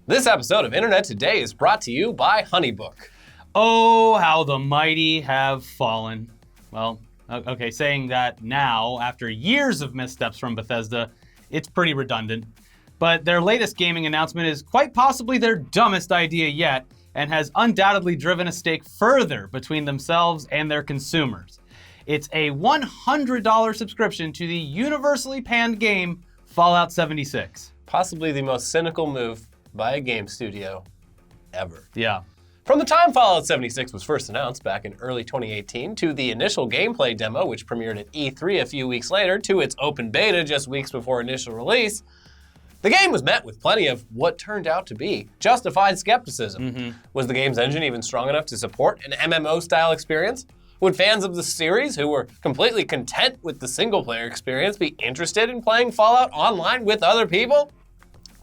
This episode of Internet Today is brought to you by HoneyBook. Oh, how the mighty have fallen. Well, okay, saying that now, after years of missteps from Bethesda, it's pretty redundant. But their latest gaming announcement is quite possibly their dumbest idea yet, and has undoubtedly driven a stake further between themselves and their consumers. It's a $100 subscription to the universally panned game Fallout 76. Possibly the most cynical move by a game studio ever. Yeah. From the time Fallout 76 was first announced back in early 2018, to the initial gameplay demo, which premiered at E3 a few weeks later, to its open beta just weeks before initial release, the game was met with plenty of what turned out to be justified skepticism. Was the game's engine even strong enough to support an MMO-style experience? Would fans of the series, who were completely content with the single-player experience, be interested in playing Fallout online with other people?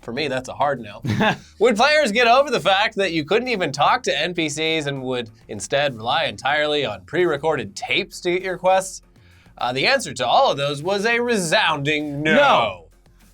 For me, that's a hard no. Would players get over the fact that you couldn't even talk to NPCs and would instead rely entirely on pre-recorded tapes to get your quests? The answer to all of those was a resounding no.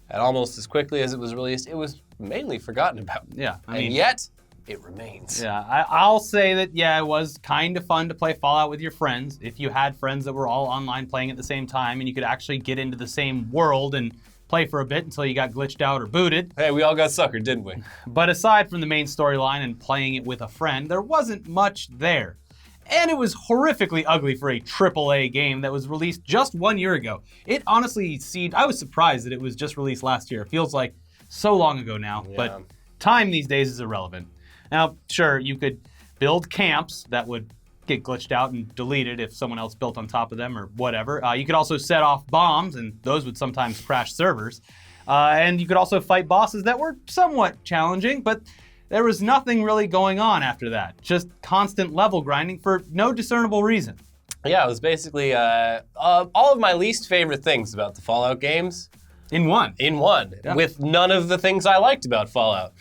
And almost as quickly as it was released, it was mainly forgotten about. Yeah, and yet, it remains. Yeah, I'll say that, yeah, it was kind of fun to play Fallout with your friends. If you had friends that were all online playing at the same time and you could actually get into the same world and play for a bit until you got glitched out or booted. Hey, we all got suckered, didn't we? But aside from the main storyline and playing it with a friend, there wasn't much there. And it was horrifically ugly for a AAA game that was released just 1 year ago. It honestly seemed, I was surprised that it was just released last year. It feels like so long ago now, but time these days is irrelevant. Now, sure, you could build camps that would get glitched out and deleted if someone else built on top of them or whatever. You could also set off bombs, and those would sometimes crash servers. And you could also fight bosses that were somewhat challenging, but there was nothing really going on after that. Just constant level grinding for no discernible reason. Yeah, it was basically all of my least favorite things about the Fallout games. In one. Yeah. With none of the things I liked about Fallout.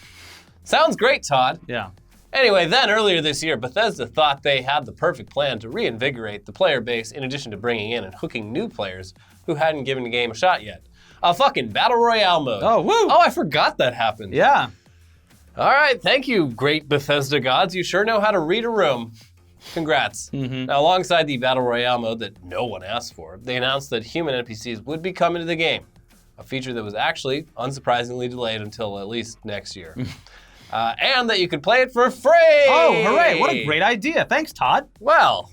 Sounds great, Todd. Yeah. Anyway, then earlier this year, Bethesda thought they had the perfect plan to reinvigorate the player base in addition to bringing in and hooking new players who hadn't given the game a shot yet. A fucking Battle Royale mode. Oh, woo! Oh, I forgot that happened. Yeah. All right, thank you, great Bethesda gods. You sure know how to read a room. Congrats. Now, alongside the Battle Royale mode that no one asked for, they announced that human NPCs would be coming to the game, a feature that was actually, unsurprisingly, delayed until at least next year. And that you could play it for free! Oh, hooray! What a great idea. Thanks, Todd. Well,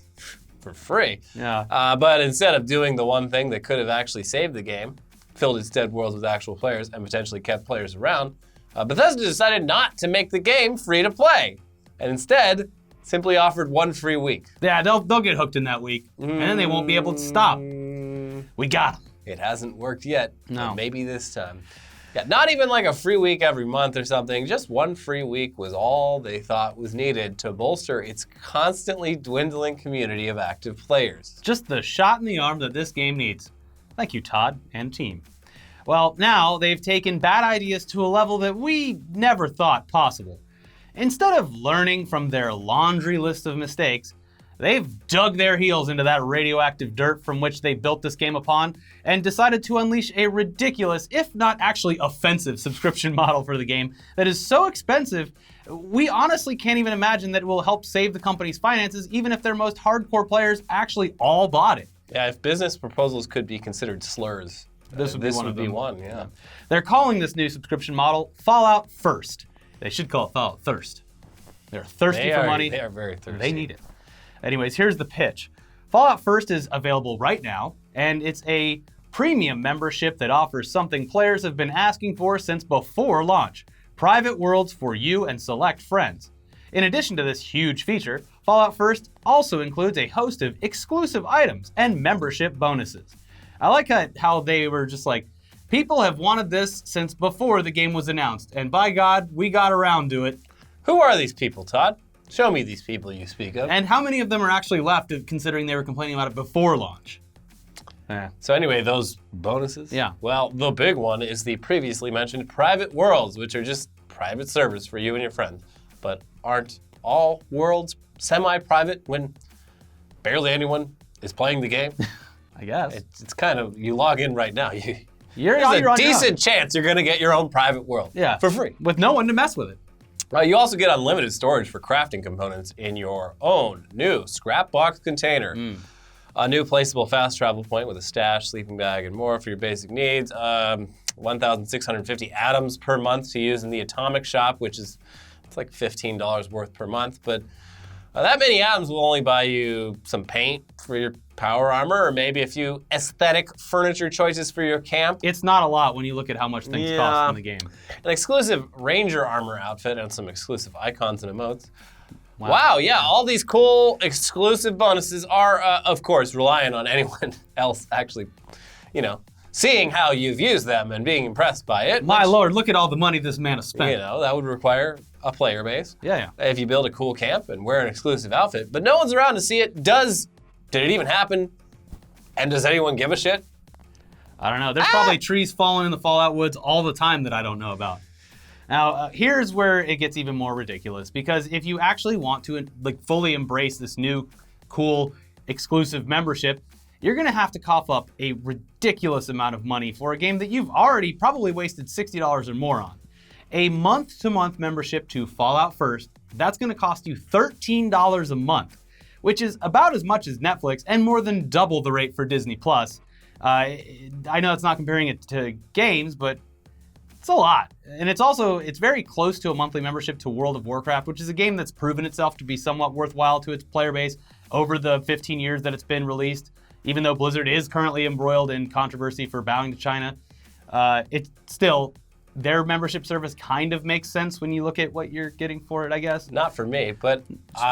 for free. Yeah. But instead of doing the one thing that could have actually saved the game, filled its dead worlds with actual players and potentially kept players around, Bethesda decided not to make the game free to play, and instead simply offered 1 free week. Yeah, they'll get hooked in that week, and then they won't be able to stop. We got them. It hasn't worked yet. No. But maybe this time. Yeah, not even like a free week every month or something. Just 1 free week was all they thought was needed to bolster its constantly dwindling community of active players. Just the shot in the arm that this game needs. Thank you, Todd and team. Well, now they've taken bad ideas to a level that we never thought possible. Instead of learning from their laundry list of mistakes, they've dug their heels into that radioactive dirt from which they built this game upon and decided to unleash a ridiculous, if not actually offensive, subscription model for the game that is so expensive, we honestly can't even imagine that it will help save the company's finances even if their most hardcore players actually all bought it. Yeah, if business proposals could be considered slurs, This would be one. Yeah. They're calling this new subscription model Fallout First. They should call it Fallout Thirst. They're thirsty for money. They are very thirsty. They need it. Anyways, here's the pitch. Fallout First is available right now, and it's a premium membership that offers something players have been asking for since before launch: private worlds for you and select friends. In addition to this huge feature, Fallout First also includes a host of exclusive items and membership bonuses. I like how they were just like, people have wanted this since before the game was announced, and by God, we got around to it. Who are these people, Todd? Show me these people you speak of. And how many of them are actually left, considering they were complaining about it before launch? So anyway, those bonuses? Yeah. Well, the big one is the previously mentioned private worlds, which are just private servers for you and your friends. But aren't all worlds semi-private when barely anyone is playing the game? I guess. It's kind of, you log in right now, You're There's a on your own. decent chance you're going to get your own private world for free. With no one to mess with it. You also get unlimited storage for crafting components in your own new scrap box container. A new placeable fast travel point with a stash, sleeping bag, and more for your basic needs. 1,650 atoms per month to use in the atomic shop, which is it's like $15 worth per month. But that many atoms will only buy you some paint for your power armor, or maybe a few aesthetic furniture choices for your camp. It's not a lot when you look at how much things cost in the game. An exclusive ranger armor outfit and some exclusive icons and emotes. Wow, yeah, all these cool exclusive bonuses are, of course, reliant on anyone else actually, seeing how you've used them and being impressed by it. My lord, look at all the money this man has spent. That would require a player base. Yeah. If you build a cool camp and wear an exclusive outfit, but no one's around to see it. Did it even happen? And does anyone give a shit? I don't know. There's probably trees falling in the Fallout woods all the time that I don't know about. Now, here's where it gets even more ridiculous, because if you actually want to fully embrace this new, cool, exclusive membership, you're gonna have to cough up a ridiculous amount of money for a game that you've already probably wasted $60 or more on. A month-to-month membership to Fallout First, that's gonna cost you $13 a month, which is about as much as Netflix and more than double the rate for Disney+. I know it's not comparing it to games, but it's a lot. And it's very close to a monthly membership to World of Warcraft, which is a game that's proven itself to be somewhat worthwhile to its player base over the 15 years that it's been released. Even though Blizzard is currently embroiled in controversy for bowing to China, their membership service kind of makes sense when you look at what you're getting for it, I guess. Not for me, but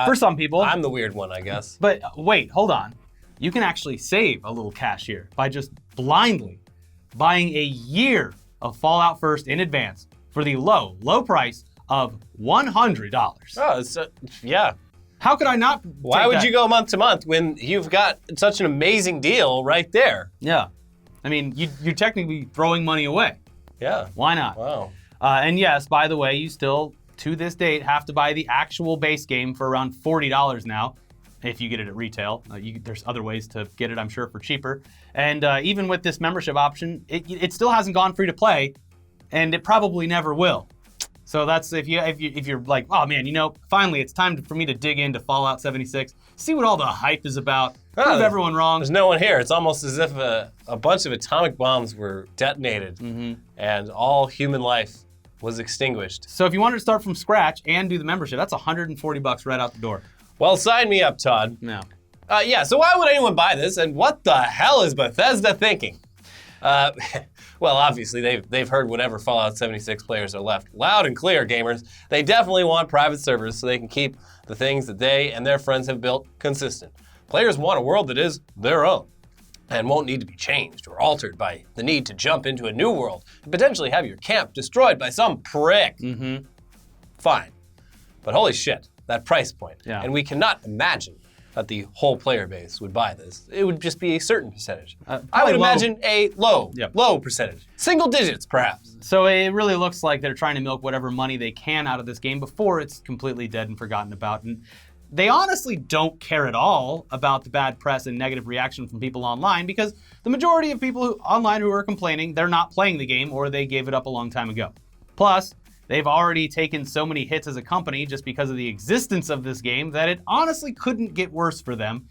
for some people. I'm the weird one, I guess. But wait, hold on. You can actually save a little cash here by just blindly buying a year of Fallout First in advance for the low price of $100. Oh, yeah. How could I not? Why would you go month to month when you've got such an amazing deal right there? Yeah. I mean, you're technically throwing money away. Yeah. Why not? Wow. And yes, by the way, you still, to this date, have to buy the actual base game for around $40 now, if you get it at retail. There's other ways to get it, I'm sure, for cheaper. And even with this membership option, it still hasn't gone free to play, and it probably never will. So that's if you're like, oh man, finally it's time for me to dig into Fallout 76, see what all the hype is about, prove everyone wrong. There's no one here. It's almost as if a bunch of atomic bombs were detonated and all human life was extinguished. So if you wanted to start from scratch and do the membership, that's $140 right out the door. Well, sign me up, Todd. No. So why would anyone buy this, and what the hell is Bethesda thinking? Well, obviously, they've heard whatever Fallout 76 players are left. Loud and clear, gamers. They definitely want private servers so they can keep the things that they and their friends have built consistent. Players want a world that is their own and won't need to be changed or altered by the need to jump into a new world and potentially have your camp destroyed by some prick. Fine. But holy shit, that price point. Yeah. And we cannot imagine that the whole player base would buy this. It would just be a certain percentage. I would imagine a low percentage. Single digits, perhaps. So it really looks like they're trying to milk whatever money they can out of this game before it's completely dead and forgotten about. And they honestly don't care at all about the bad press and negative reaction from people online, because the majority of people online who are complaining, they're not playing the game or they gave it up a long time ago. Plus, they've already taken so many hits as a company just because of the existence of this game that it honestly couldn't get worse for them.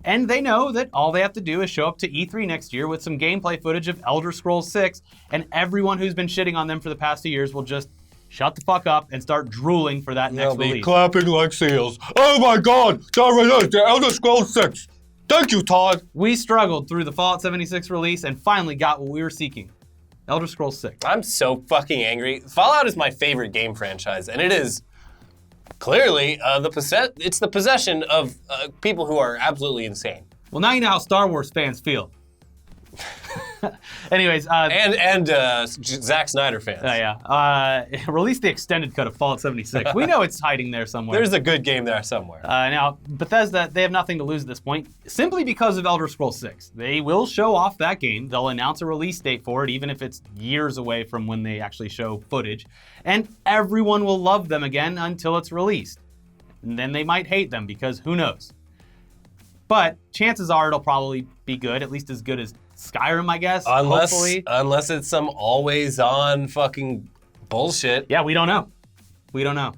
And they know that all they have to do is show up to E3 next year with some gameplay footage of Elder Scrolls 6, and everyone who's been shitting on them for the past 2 years will just shut the fuck up and start drooling for that next release. They'll be clapping like seals. Oh my god, there it is, the Elder Scrolls 6. Thank you, Todd. We struggled through the Fallout 76 release and finally got what we were seeking. Elder Scrolls 6. I'm so fucking angry. Fallout is my favorite game franchise, and it is clearly it's the possession of people who are absolutely insane. Well, now you know how Star Wars fans feel. Anyways. And Zack Snyder fans. Release the extended cut of Fallout 76. We know it's hiding there somewhere. There's a good game there somewhere. Now, Bethesda, they have nothing to lose at this point, simply because of Elder Scrolls 6. They will show off that game. They'll announce a release date for it, even if it's years away from when they actually show footage. And everyone will love them again until it's released. And then they might hate them, because who knows? But chances are it'll probably be good, at least as good as Skyrim, I guess. Unless hopefully. unless it's some always-on fucking bullshit. Yeah, we don't know. We don't know.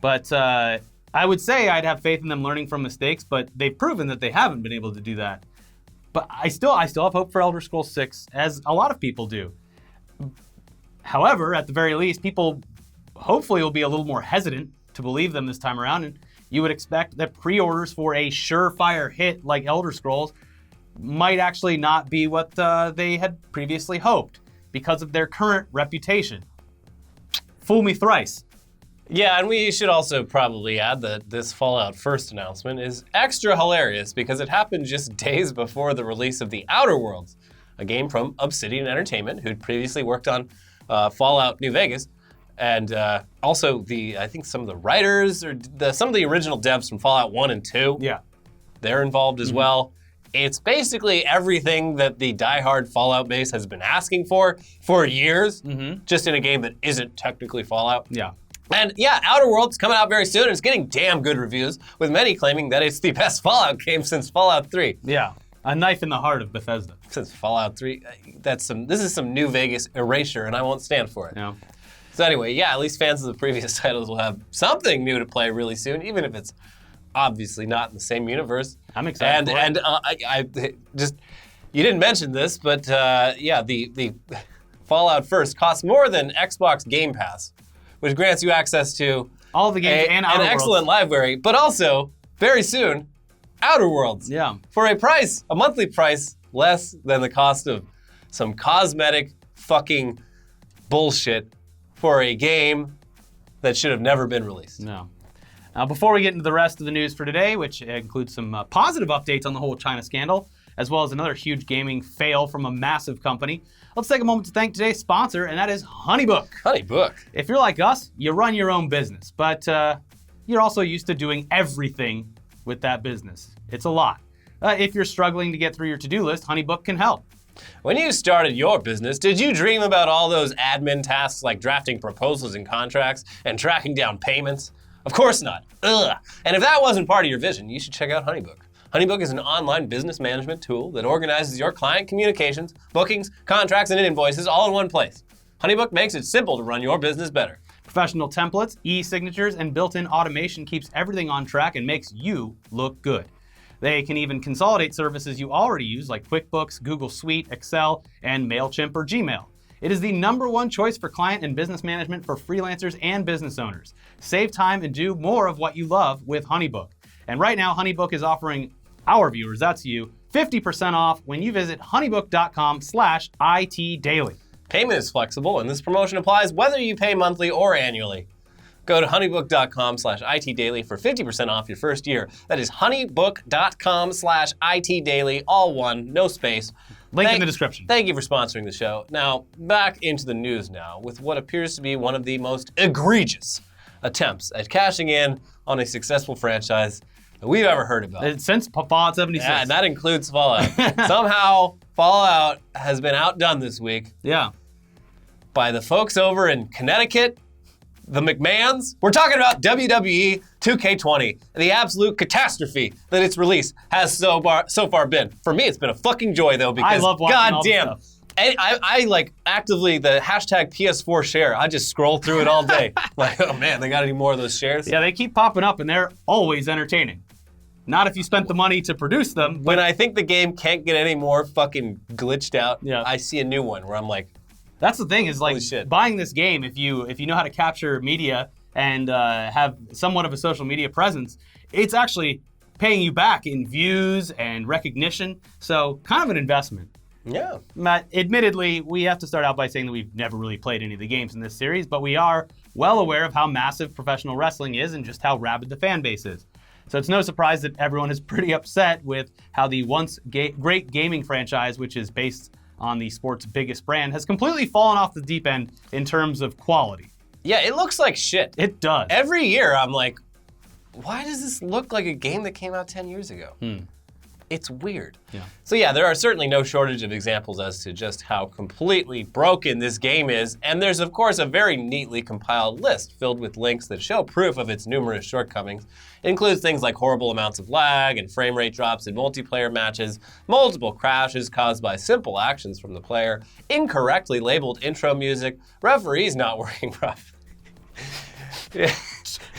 But I would say I'd have faith in them learning from mistakes, but they've proven that they haven't been able to do that. But I still have hope for Elder Scrolls 6, as a lot of people do. However, at the very least, people hopefully will be a little more hesitant to believe them this time around, and you would expect that pre-orders for a surefire hit like Elder Scrolls might actually not be what they had previously hoped because of their current reputation. Fool me thrice. Yeah, and we should also probably add that this Fallout First announcement is extra hilarious because it happened just days before the release of The Outer Worlds, a game from Obsidian Entertainment, who'd previously worked on Fallout New Vegas, and also I think some of the writers or some of the original devs from Fallout 1 and 2. Yeah. They're involved as well. It's basically everything that the diehard Fallout base has been asking for years, just in a game that isn't technically Fallout. Yeah. And yeah, Outer Worlds coming out very soon, and it's getting damn good reviews, with many claiming that it's the best Fallout game since Fallout 3. Yeah. A knife in the heart of Bethesda. Since Fallout 3, this is some New Vegas erasure, and I won't stand for it. Yeah. So anyway, yeah, at least fans of the previous titles will have something new to play really soon, even if it's obviously not in the same universe. I'm excited. And I just, you didn't mention this, but yeah, the Fallout First costs more than Xbox Game Pass, which grants you access to all the games and Outer an Worlds. excellent library, but also, very soon, Outer Worlds. Yeah. For a monthly price less than the cost of some cosmetic fucking bullshit for a game that should have never been released. No. Now, before we get into the rest of the news for today, which includes some positive updates on the whole China scandal, as well as another huge gaming fail from a massive company, let's take a moment to thank today's sponsor, and that is HoneyBook. HoneyBook. If you're like us, you run your own business, but you're also used to doing everything with that business. It's a lot. If you're struggling to get through your to-do list, HoneyBook can help. When you started your business, did you dream about all those admin tasks like drafting proposals and contracts and tracking down payments? Of course not. Ugh. And if that wasn't part of your vision, you should check out HoneyBook. HoneyBook is an online business management tool that organizes your client communications, bookings, contracts, and invoices all in one place. HoneyBook makes it simple to run your business better. Professional templates, e-signatures, and built-in automation keeps everything on track and makes you look good. They can even consolidate services you already use like QuickBooks, Google Suite, Excel, and MailChimp or Gmail. It is the #1 choice for client and business management for freelancers and business owners. Save time and do more of what you love with HoneyBook. And right now, HoneyBook is offering our viewers, that's you, 50% off when you visit honeybook.com/itdaily. Payment is flexible, and this promotion applies whether you pay monthly or annually. Go to honeybook.com/itdaily for 50% off your first year. That is honeybook.com/itdaily, all one, no space. Link in the description. Thank you for sponsoring the show. Now, back into the news now, with what appears to be one of the most egregious attempts at cashing in on a successful franchise that we've ever heard about. Since Fallout 76. Yeah, and that includes Fallout. Somehow, Fallout has been outdone this week Yeah. by the folks over in Connecticut, the McMahons. We're talking about WWE 2K20, the absolute catastrophe that its release has so far been. For me, it's been a fucking joy, though, because I love watching all this goddamn, stuff. I like actively the hashtag PS4 share. I just scroll through it all day. Like, oh man, they got any more of those shares? Yeah, they keep popping up and they're always entertaining. Not if you spent the money to produce them. When I think the game can't get any more fucking glitched out, Yeah. I see a new one where I'm like, That's the thing is like Holy shit. buying this game, if you know how to capture media and have somewhat of a social media presence, it's actually paying you back in views and recognition. So kind of an investment. yeah. Matt, admittedly, we have to start out by saying that we've never really played any of the games in this series, but we are well aware of how massive professional wrestling is and just how rabid the fan base is. So it's no surprise that everyone is pretty upset with how the once great gaming franchise, which is based on the sport's biggest brand, has completely fallen off the deep end in terms of quality. Yeah, it looks like shit. It does. Every year I'm like, why does this look like a game that came out 10 years ago? It's weird. Yeah. So yeah, there are certainly no shortage of examples as to just how completely broken this game is, and there's of course a very neatly compiled list filled with links that show proof of its numerous shortcomings. It includes things like horrible amounts of lag and frame rate drops in multiplayer matches, multiple crashes caused by simple actions from the player, incorrectly labeled intro music, referees not working properly.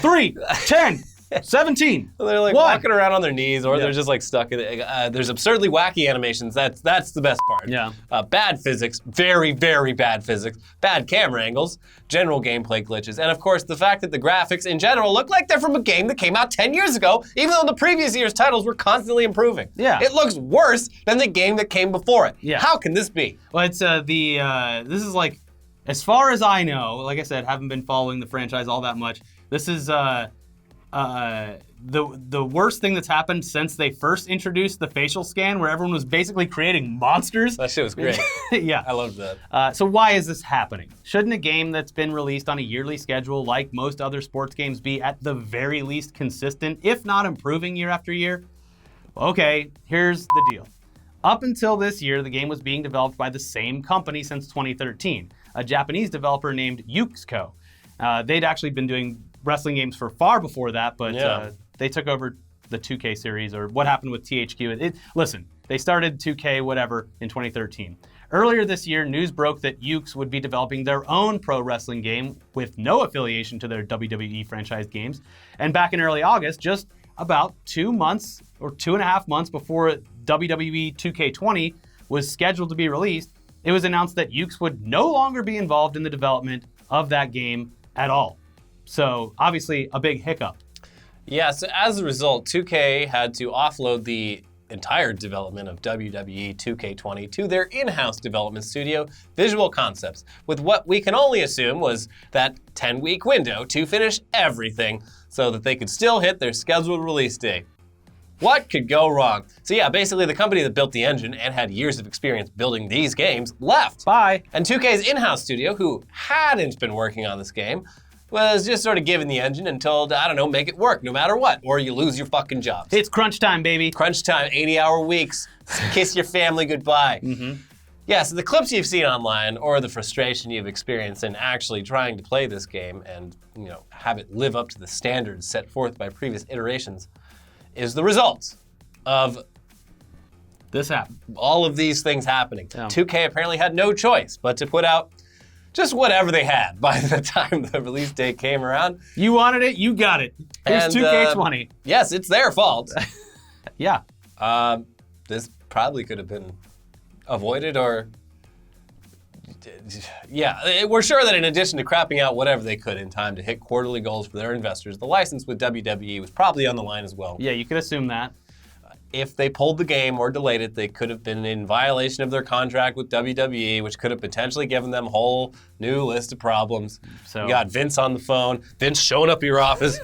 3, 10, 17. They're like 1. walking around on their knees, or Yeah. they're just like stuck in it. There's absurdly wacky animations. That's the best part. Yeah. Bad physics, very, very bad physics. Bad camera angles, general gameplay glitches, and of course the fact that the graphics in general look like they're from a game that came out 10 years ago, even though the previous year's titles were constantly improving. Yeah. It looks worse than the game that came before it. Yeah. How can this be? Well, it's this is like, as far as I know, like I said, haven't been following the franchise all that much. This is the worst thing that's happened since they first introduced the facial scan, where everyone was basically creating monsters. That shit was great. Yeah. I loved that. So why is this happening? Shouldn't a game that's been released on a yearly schedule like most other sports games be at the very least consistent, if not improving year after year? Okay, here's the deal. Up until this year, the game was being developed by the same company since 2013, a Japanese developer named Yuxco. They'd actually been doing wrestling games for far before that, but Yeah. they took over the 2K series, or what happened with THQ. Listen, they started 2K whatever in 2013. Earlier this year, news broke that Yuke's would be developing their own pro wrestling game with no affiliation to their WWE franchise games. And back in early August, just about 2 months or 2.5 months before WWE 2K20 was scheduled to be released, it was announced that Yuke's would no longer be involved in the development of that game at all. So obviously a big hiccup. Yeah, so as a result, 2K had to offload the entire development of WWE 2K20 to their in-house development studio, Visual Concepts, with what we can only assume was that 10-week window to finish everything so that they could still hit their scheduled release date. What could go wrong? So yeah, basically the company that built the engine and had years of experience building these games left. Bye. And 2K's in-house studio, who hadn't been working on this game, was just sort of given the engine and told, I don't know, make it work no matter what, or you lose your fucking jobs. It's crunch time, baby. Crunch time, 80-hour weeks, kiss your family goodbye. Yeah, so the clips you've seen online, or the frustration you've experienced in actually trying to play this game and, have it live up to the standards set forth by previous iterations, is the result of This happened. all of these things happening. Yeah. 2K apparently had no choice but to put out just whatever they had by the time the release date came around. You wanted it, you got it. Here's And, 2K20. Yes, it's their fault. Yeah. This probably could have been avoided, or yeah, we're sure that in addition to crapping out whatever they could in time to hit quarterly goals for their investors, the license with WWE was probably on the line as well. Yeah, you could assume that. If they pulled the game or delayed it, they could have been in violation of their contract with WWE, which could have potentially given them a whole new list of problems. So- You got Vince on the phone, Vince showing up at your office.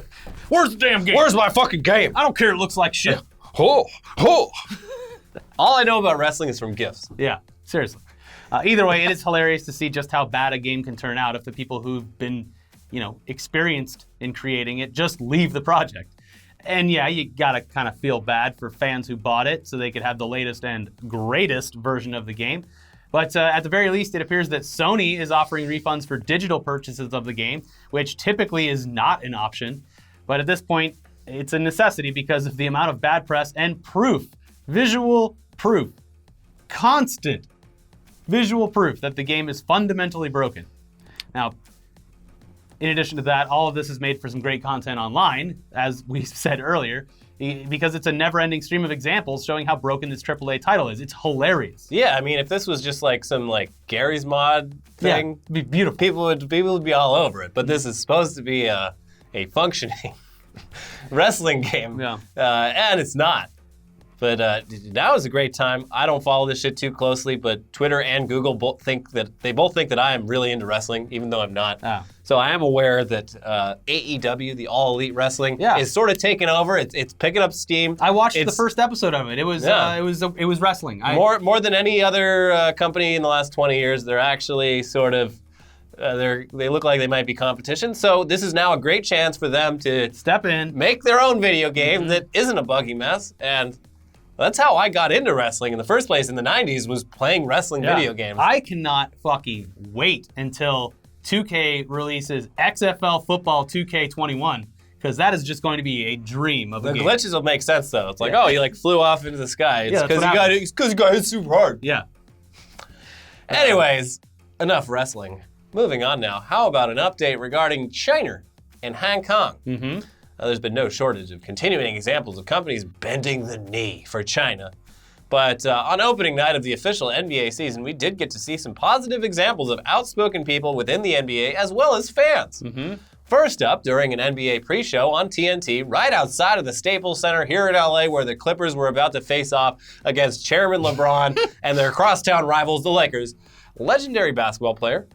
Where's the damn game? Where's my fucking game? I don't care, it looks like shit. Oh, oh. All I know about wrestling is from GIFs. Yeah, seriously. Either way, it is hilarious to see just how bad a game can turn out if the people who've been, experienced in creating it just leave the project. And yeah, you gotta kind of feel bad for fans who bought it so they could have the latest and greatest version of the game. But at the very least, it appears that Sony is offering refunds for digital purchases of the game, which typically is not an option. But at this point, it's a necessity because of the amount of bad press and proof, visual proof, constant visual proof that the game is fundamentally broken. Now, in addition to that, all of this is made for some great content online, as we said earlier, because it's a never-ending stream of examples showing how broken this AAA title is. It's hilarious. Yeah, I mean, if this was just like some Gary's Mod thing, Yeah, it'd be beautiful. people would be all over it. But this is supposed to be a functioning wrestling game, Yeah. And it's not. But now is a great time. I don't follow this shit too closely, but Twitter and Google both think that I am really into wrestling, even though I'm not. Oh. So I am aware that AEW, the All Elite Wrestling, Yeah. is sort of taking over. It's picking up steam. I watched the It's- first episode of it. It was Yeah. it was wrestling. More than any other company in the last 20 years, they're actually sort of they look like they might be competition. So this is now a great chance for them to Step in. make their own video game that isn't a buggy mess, and That's how I got into wrestling in the first place in the 90s, was playing wrestling video games. I cannot fucking wait until 2K releases XFL Football 2K21, because that is just going to be a dream of a The game. glitches will make sense, though. It's like, oh, he like flew off into the sky. It's Yeah, because that's he got hit super hard. Yeah. Anyways, enough wrestling. Moving on now. How about an update regarding China and Hong Kong? Mm-hmm. There's been no shortage of continuing examples of companies bending the knee for China. But on opening night of the official NBA season, we did get to see some positive examples of outspoken people within the NBA as well as fans. Mm-hmm. First up, during an NBA pre-show on TNT, right outside of the Staples Center here in LA, where the Clippers were about to face off against Chairman LeBron and their crosstown rivals, the Lakers, legendary basketball player,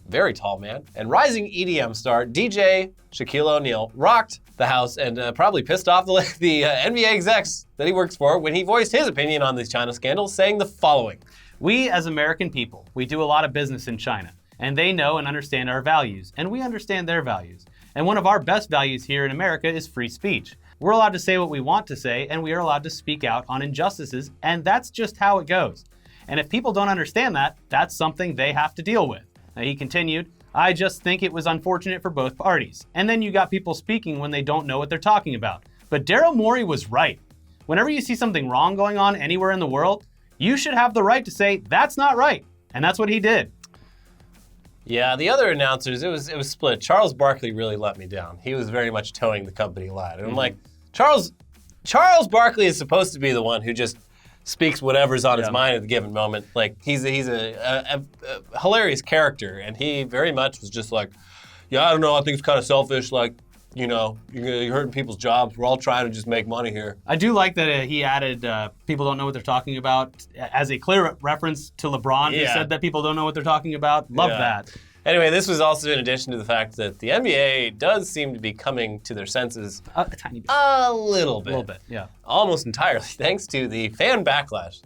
very tall man, and rising EDM star DJ Shaquille O'Neal rocked the house and probably pissed off the NBA execs that he works for when he voiced his opinion on the China scandal, saying the following. We, as American people, we do a lot of business in China, and they know and understand our values, and we understand their values. And one of our best values here in America is free speech. We're allowed to say what we want to say, and we are allowed to speak out on injustices, and that's just how it goes. And if people don't understand that, that's something they have to deal with. Now, he continued, I just think it was unfortunate for both parties. And then you got people speaking when they don't know what they're talking about. But Daryl Morey was right. Whenever you see something wrong going on anywhere in the world, you should have the right to say, that's not right. And that's what he did. Yeah, the other announcers, it was split. Charles Barkley really let me down. He was very much towing the company line. And I'm like, Charles Barkley is supposed to be the one who just speaks whatever's on his mind at the given moment. Like, he's a hilarious character, and he very much was just like, yeah, I don't know, I think it's kind of selfish, like, you know, you're hurting people's jobs. We're all trying to just make money here. I do like that he added people don't know what they're talking about as a clear reference to LeBron, who said that people don't know what they're talking about. Love that. Anyway, this was also in addition to the fact that the NBA does seem to be coming to their senses a tiny bit. A little bit. A little bit, yeah. Almost entirely, thanks to the fan backlash.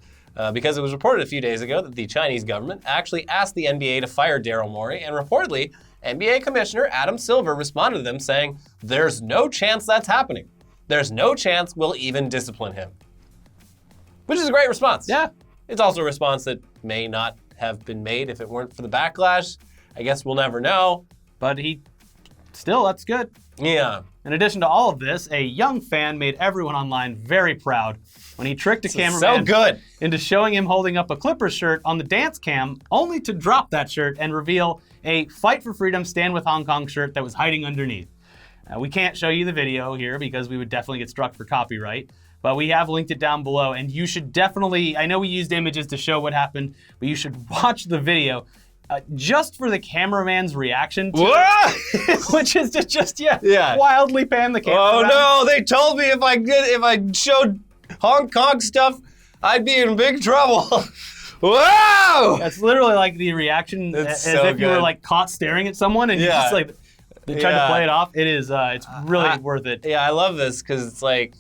Because it was reported a few days ago that the Chinese government actually asked the NBA to fire Daryl Morey, and reportedly, NBA Commissioner Adam Silver responded to them saying, there's no chance that's happening. There's no chance we'll even discipline him. Which is a great response. Yeah. It's also a response that may not have been made if it weren't for the backlash. I guess we'll never know. But that's good. Yeah. In addition to all of this, a young fan made everyone online very proud when he tricked a cameraman into showing him holding up a Clippers shirt on the dance cam, only to drop that shirt and reveal a Fight for Freedom Stand with Hong Kong shirt that was hiding underneath. We can't show you the video here because we would definitely get struck for copyright, but we have linked it down below, and you should definitely, I know we used images to show what happened, but you should watch the video. Just for the cameraman's reaction to it, which is to just wildly pan the camera. Oh no, they told me if I showed Hong Kong stuff, I'd be in big trouble. Wow! That's literally like the reaction as if you were like caught staring at someone and you just like they tried to play it off. It is it's really worth it. Yeah, I love this because it's like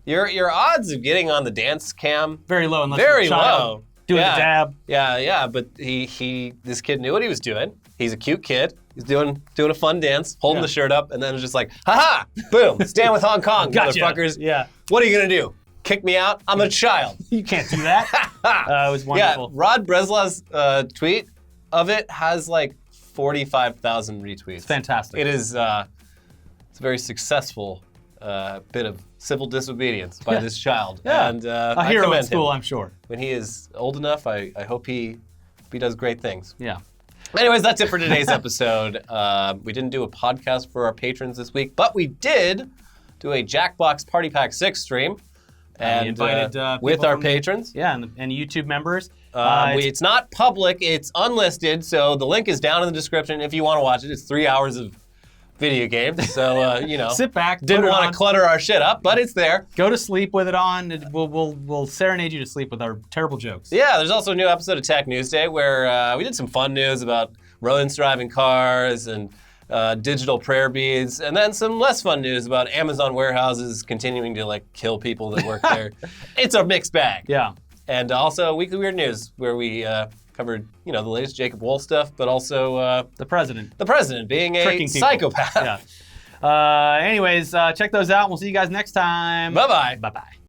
your odds of getting on the dance cam very low unless very you're a child. low. Doing the dab. Yeah, but this kid knew what he was doing. He's a cute kid. He's doing a fun dance, holding the shirt up, and then it was just like, ha-ha, boom, stand with Hong Kong, gotcha. Motherfuckers. Yeah. What are you gonna do? Kick me out? I'm a child. You can't do that. It was wonderful. Yeah, Rod Breslau's tweet of it has like 45,000 retweets. It's fantastic. It is, it's a very successful bit of civil disobedience by this child. Yeah. And a I hero commend at school, him. I'm sure. When he is old enough, I hope he does great things. Yeah. Anyways, that's it for today's episode. We didn't do a podcast for our patrons this week, but we did do a Jackbox Party Pack 6 stream. And we invited with our patrons. And YouTube members. It's not public, it's unlisted, so the link is down in the description if you want to watch it. It's 3 hours of video games, so sit back. Didn't want to clutter our shit up, but it's there. Go to sleep with it on. We'll serenade you to sleep with our terrible jokes. Yeah, there's also a new episode of Tech News Day where we did some fun news about rodents driving cars and digital prayer beads, and then some less fun news about Amazon warehouses continuing to like kill people that work there. It's a mixed bag. Yeah. And also Weekly Weird News where we covered, the latest Jacob Wohl stuff, but also the president. The president being a psychopath. Yeah. Anyways, check those out. We'll see you guys next time. Bye-bye. Bye-bye.